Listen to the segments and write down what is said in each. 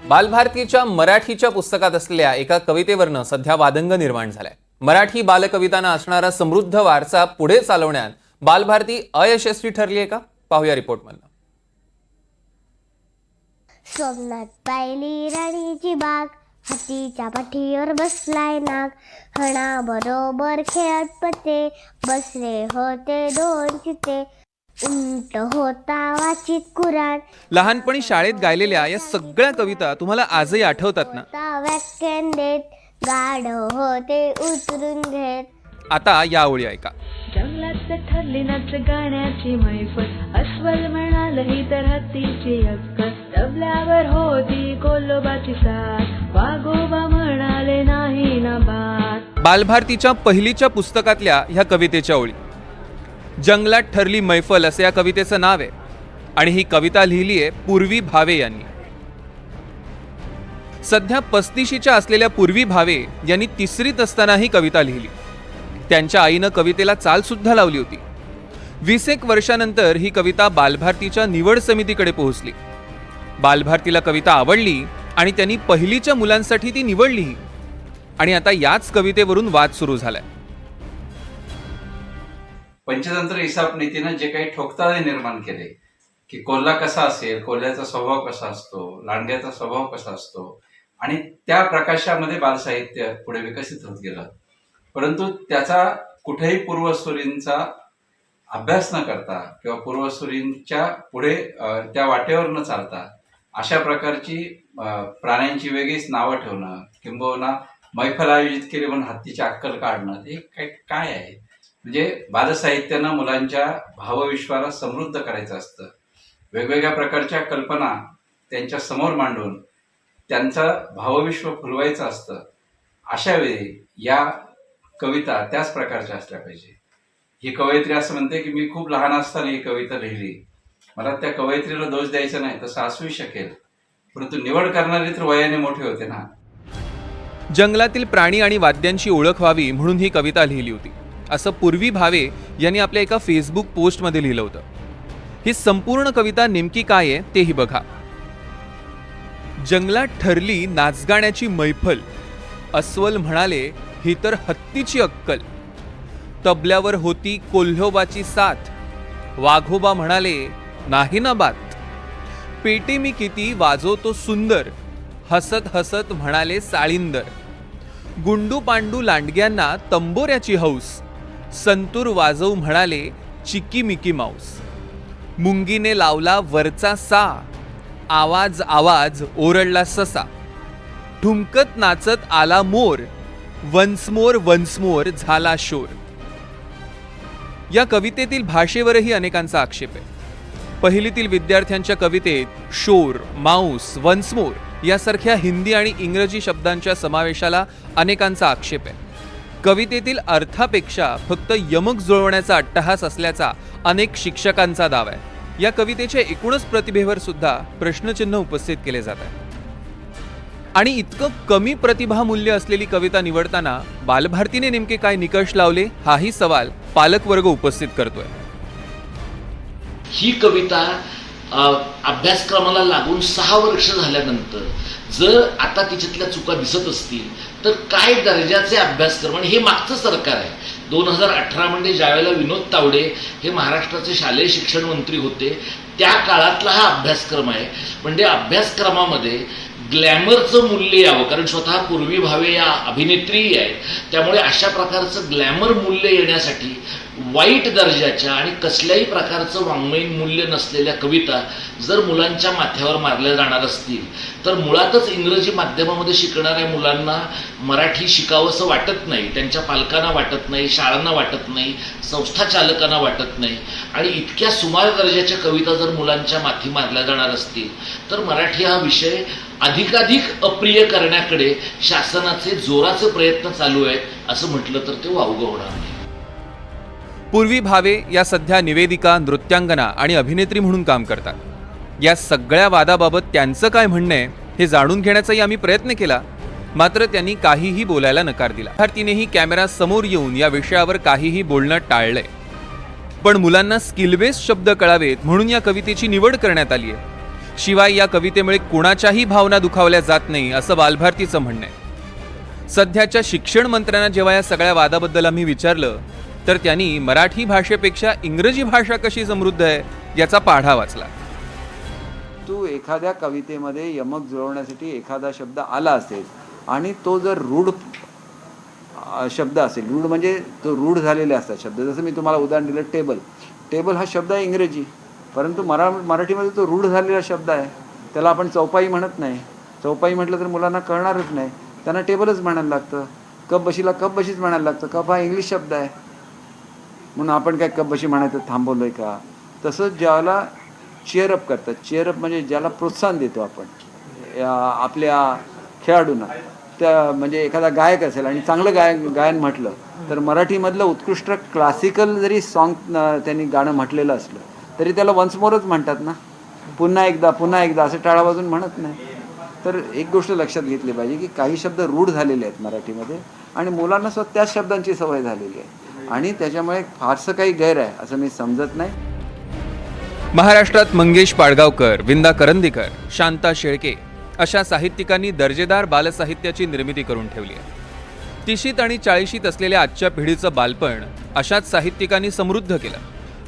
बालभारतीच्या मराठीच्या पुस्तकात असलेल्या एका कवितेवरनं सध्या वादंग निर्माण झालाय। मराठी बालकवितांना असणारा समृद्ध वारसा पुढे चालवण्यात बालभारती अयशस्वी ठरली आहे का? पाहूया रिपोर्टमधून। स्वप्नात पाहिली राणीची बाग, हातीच्या पाठीवर बसलाय नाग, हणा बरोबर खेळत पते, बसले होते दोन चिते, उंट होता वाचित कुराण। लहानपणी शाळेत गायलेल्या या सगळ्या कविता तुम्हाला आजही आठवतात ना? व्याख्यान देत, गाढ होते उतरून घेत। आता या ओळी ऐका। जंगलात ठरली नाच गाण्याची मैफल, अस्वल म्हणाल ही तर हत्तीची अक्कल, तबल्यावर होती कोल्होबाची साथ, वाघोबा म्हणाले नाही ना बात। बालभारतीच्या पहिलीच्या पुस्तकातल्या ह्या कवितेच्या ओळी। जंगलात ठरली मैफल असे या कवितेचं नाव आहे आणि ही कविता लिहिली आहे पूर्वी भावे यांनी। सध्या 35च्या असलेल्या पूर्वी भावे यांनी 3रीत असताना ही कविता लिहिली। त्यांच्या आईनं कवितेला चाल सुद्धा लावली होती। 20 वर्षानंतर ही कविता बालभारतीच्या निवड समितीकडे पोहोचली। बालभारतीला कविता आवडली आणि त्यांनी पहिलीच्या मुलांसाठी ती निवडली आणि आता याच कवितेवरून वाद सुरू झालाय। पंचतंत्र इसाप नीतीनं जे काही ठोकताळे निर्माण केले की कोल्हा कसा असेल, कोल्ह्याचा स्वभाव कसा असतो, लांडग्याचा स्वभाव कसा असतो आणि त्या प्रकाशामध्ये बालसाहित्य पुढे विकसित होत गेलं। परंतु त्याचा कुठेही पूर्वसुरींचा अभ्यास न करता किंवा पूर्वसुरींच्या पुढे त्या वाटेवर न चालता अशा प्रकारची प्राण्यांची वेगळीच नावं ठेवणं किंबहुना मैफल आयोजित केली म्हणून हत्तीची अक्कल काढणं हे काय आहे? म्हणजे बालसाहित्यानं मुलांच्या भावविश्वाला समृद्ध करायचं असतं। वेगवेगळ्या प्रकारच्या कल्पना त्यांच्या समोर मांडून त्यांचं भावविश्व फुलवायचं असतं। अशा वेळी या कविता त्याच प्रकारच्या असल्या पाहिजे। ही कवयित्री असं म्हणते की मी खूप लहान असताना ही कविता लिहिली, मला त्या कवयित्रीला दोष द्यायचा नाही, तसं असूही शकेल, परंतु निवड करणारे तर वयाने मोठे होते ना। जंगलातील प्राणी आणि वाद्यांची ओळख व्हावी म्हणून ही कविता लिहिली होती असं पूर्वी भावे यांनी आपल्या एका फेसबुक पोस्टमध्ये लिहिलं होतं। ही संपूर्ण कविता नेमकी काय आहे तेही बघा। जंगलात ठरली नाचगाण्याची मैफल, अस्वल म्हणाले ही तर हत्तीची अक्कल, तबल्यावर होती कोल्होबाची साथ, वाघोबा म्हणाले नाही ना बात, पेटे मी किती वाजवतो सुंदर, हसत हसत म्हणाले साळींदर, गुंडू पांडू लांडग्यांना तंबोऱ्याची हौस, संतूर वाजवू म्हणाले चिकी मिकी माऊस, मुंगीने लावला वरचा सा, आवाज आवाज ओरडला ससा, ठुमकत नाचत आला मोर, वन्स मोर झाला शोर। या कवितेतील भाषेवरही अनेकांचा आक्षेप आहे। पहिलीतील विद्यार्थ्यांच्या कवितेत शोर, माऊस, वन्स मोर यासारख्या हिंदी आणि इंग्रजी शब्दांच्या समावेशाला अनेकांचा आक्षेप आहे। कवितेतील अर्थापेक्षा फक्त यमक जुळवण्याचा अट्टहास असल्याचा अनेक शिक्षकांचा दावा आहे। या कवितेच्या एकूणच प्रतिभेवर सुद्धा प्रश्नचिन्ह उपस्थित केले जात आहे आणि इतकं कमी प्रतिभामूल्य असलेली कविता निवडताना बालभारतीने नेमके काय निकष लावले हाही सवाल पालकवर्ग उपस्थित करतोय। ही कविता अभ्यासक्रमाला लागून 6 वर्ष झाल्यानंतर जर आता तिच्यातल्या चुका दिसत असतील तर काय दर्जाचे अभ्यासक्रम, आणि हे मागचं सरकार आहे। 2018 मध्ये ज्यावेळेला विनोद तावडे हे महाराष्ट्राचे शालेय शिक्षण मंत्री होते त्या काळातला हा अभ्यासक्रम आहे। म्हणजे अभ्यासक्रमामध्ये ग्लॅमरचं मूल्य यावं, कारण स्वतः पूर्वी भावे या अभिनेत्रीही आहेत, त्यामुळे अशा प्रकारचं ग्लॅमर मूल्य येण्यासाठी वाईट दर्जाच्या आणि कसल्याही प्रकारचं वाङ्मयीन मूल्य नसलेल्या कविता जर मुलांच्या माथ्यावर मारल्या जाणार असतील तर मुळातच इंग्रजी माध्यमामध्ये शिकणाऱ्या मुलांना मराठी शिकावंसं वाटत नाही, त्यांच्या पालकांना वाटत नाही, शाळांना वाटत नाही, संस्था चालकांना वाटत नाही, आणि इतक्या सुमार दर्जाच्या कविता जर मुलांच्या माथी मारल्या जाणार असतील तर मराठी हा विषय अधिकाधिक अप्रिय करण्याकडे शासनाचे जोराचे प्रयत्न चालू आहेत असं म्हटलं तर ते वावगं होणार नाही। पूर्वी भावे या सध्या निवेदिका, नृत्यांगना आणि अभिनेत्री म्हणून काम करतात। या सगळ्या वादाबाबत त्यांचं काय म्हणणं आहे हे जाणून घेण्याचाही आम्ही प्रयत्न केला, मात्र त्यांनी काहीही बोलायला नकार दिला। भारतीनेही कॅमेरा समोर येऊन या विषयावर काहीही बोलणं टाळलंय। पण मुलांना स्किल बेस्ड शब्द कळावेत म्हणून या कवितेची निवड करण्यात आली आहे। शिवाय या कवितेमुळे कुणाच्याही भावना दुखावल्या जात नाही असं बालभारतीचं म्हणणं आहे. सध्याच्या शिक्षण मंत्र्यांना जेव्हा या सगळ्या वादाबद्दल आम्ही विचारलं तर त्यांनी मराठी भाषेपेक्षा इंग्रजी भाषा कशी समृद्ध आहे याचा पाढा वाचला. तू एखाद्या कवितेमध्ये यमक जुळवण्यासाठी एखादा शब्द आला असेल आणि तो जर रूढ शब्द असेल, रूढ म्हणजे तो रूढ झालेले असतात शब्द, जसं मी तुम्हाला उदाहरण दिलं टेबल. टेबल हा शब्द आहे इंग्रजी, परंतु मराठीमध्ये तो रूढ झालेला शब्द आहे. त्याला आपण चौपाई म्हणत नाही. चौपाई म्हटलं तर मुलांना कळणारच नाही, त्यांना टेबलच म्हणायला लागतं. कप बशीला कप बशीच म्हणायला लागतं. कप हा इंग्लिश शब्द आहे म्हणून आपण काय कप बशी म्हणायचं थांबवलं आहे का? तसंच ज्याला चेअरअप करतात, चेअरअप म्हणजे ज्याला प्रोत्साहन देतो आपण आपल्या खेळाडूंना, त्या म्हणजे एखादा गायक असेल आणि चांगलं गायन म्हटलं तर मराठीमधलं उत्कृष्ट क्लासिकल जरी सॉन्ग त्यांनी गाणं म्हटलेलं असलं तरी त्याला वन्स मोरच म्हणतात ना, पुन्हा एकदा असं टाळा वाजून म्हणत नाही. तर एक गोष्ट लक्षात घेतली पाहिजे की काही शब्द रूढ झालेले आहेत मराठीमध्ये आणि मुलांना स्वतः त्याच शब्दांची सवय झालेली आहे आणि त्याच्यामुळे फारसं काही गैर आहे असं मी समजत नाही. महाराष्ट्रात मंगेश पाडगावकर, विंदा करंदीकर, शांता शेळके अशा साहित्यिकांनी दर्जेदार बालसाहित्याची निर्मिती करून ठेवली आहे. 30शीत आणि 40शीत असलेल्या आजच्या पिढीचं बालपण अशाच साहित्यिकांनी समृद्ध केलं.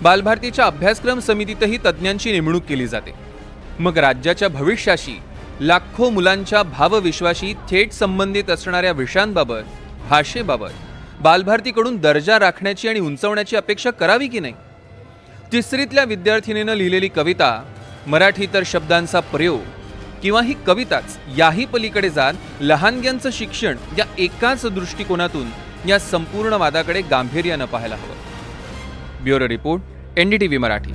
बालभारतीच्या अभ्यासक्रम समितीतही तज्ज्ञांची नेमणूक केली जाते. मग राज्याच्या भविष्याशी, लाखो मुलांच्या भावविश्वाशी थेट संबंधित असणाऱ्या विषयांबाबत, भाषेबाबत बालभारतीकडून दर्जा राखण्याची आणि उंचवण्याची अपेक्षा करावी की नाही? 3रीतल्या विद्यार्थिनीनं लिहिलेली कविता, मराठी तर शब्दांचा प्रयोग किंवा ही कविताच याही पलीकडे जात लहानग्यांचं शिक्षण या एकाच दृष्टिकोनातून या संपूर्ण वादाकडे गांभीर्यानं पाहायला हवं. Bureau report, NDTV Marathi.